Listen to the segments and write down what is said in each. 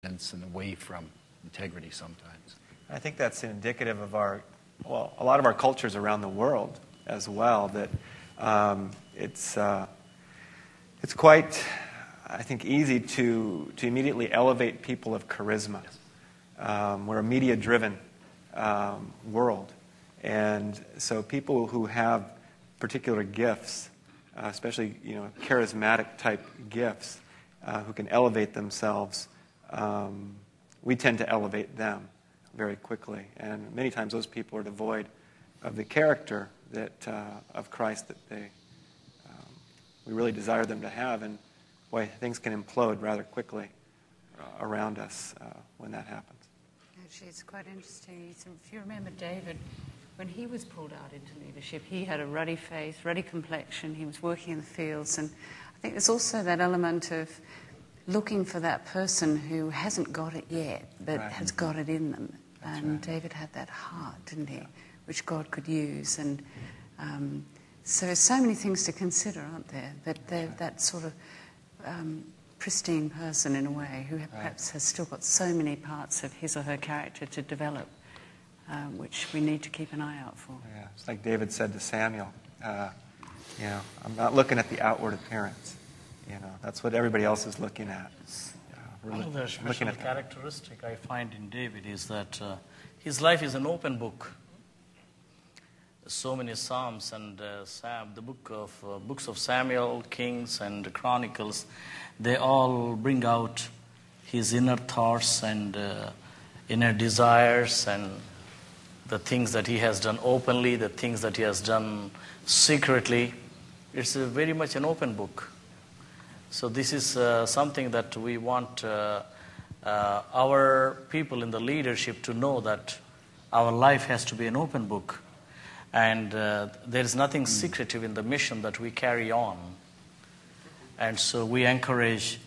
and away from integrity sometimes. I think that's indicative of a lot of our cultures around the world as well, that it's quite, I think, easy to immediately elevate people of charisma. We're a media-driven world, and so people who have particular gifts, especially charismatic type gifts, who can elevate themselves, we tend to elevate them very quickly. And many times those people are devoid of the character of Christ that we really desire them to have. And boy, things can implode rather quickly around us when that happens. Actually, it's quite interesting. If you remember David, when he was pulled out into leadership, he had a ruddy face, ruddy complexion. He was working in the fields. And I think there's also that element of looking for that person who hasn't got it yet, but has got it in them. That's and David had that heart, didn't he, which God could use. And so many things to consider, aren't there? That that sort of pristine person, in a way, who perhaps has still got so many parts of his or her character to develop, which we need to keep an eye out for. Yeah, it's like David said to Samuel, I'm not looking at the outward appearance. That's what everybody else is looking at. One of the special characteristic I find in David is that his life is an open book. So many Psalms and the books of Samuel, Kings, and Chronicles, they all bring out his inner thoughts and inner desires and the things that he has done openly, the things that he has done secretly. It's very much an open book. So this is something that we want our people in the leadership to know, that our life has to be an open book. And there is nothing secretive in the mission that we carry on. And so we encourage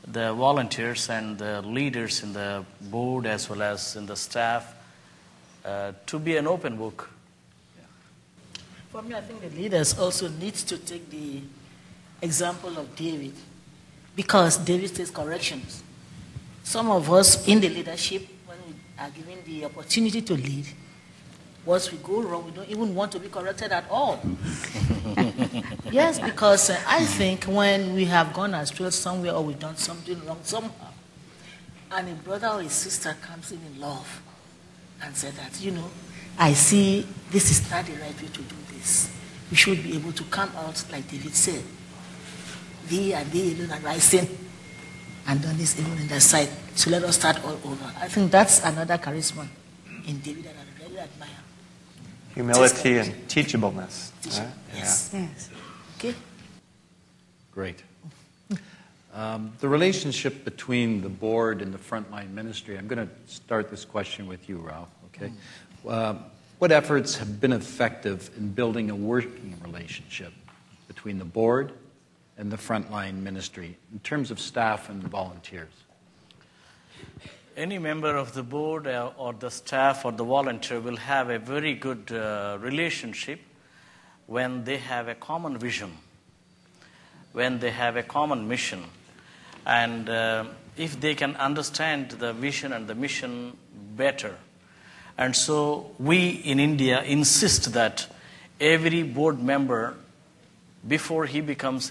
the volunteers and the leaders in the board as well as in the staff to be an open book. For me, I think the leaders also need to take the example of David, because David takes corrections. Some of us in the leadership, when we are given the opportunity to lead, once we go wrong, we don't even want to be corrected at all. Yes, because I think when we have gone astray somewhere or we've done something wrong somehow, and a brother or a sister comes in love and says that, I see this is not the right way to do this. We should be able to come out, like David said, thee and thee alone are rising, and done this even in their sight. So let us start all over. I think that's another charisma in David that I really admire. Humility and teachableness. Right? Yes. Yeah. Yes. Okay. Great. The relationship between the board and the frontline ministry, I'm going to start this question with you, Ralph. Okay. What efforts have been effective in building a working relationship between the board and the frontline ministry in terms of staff and volunteers? Any member of the board or the staff or the volunteer will have a very good relationship when they have a common vision, when they have a common mission. And if they can understand the vision and the mission better. And so we in India insist that every board member, before he becomes a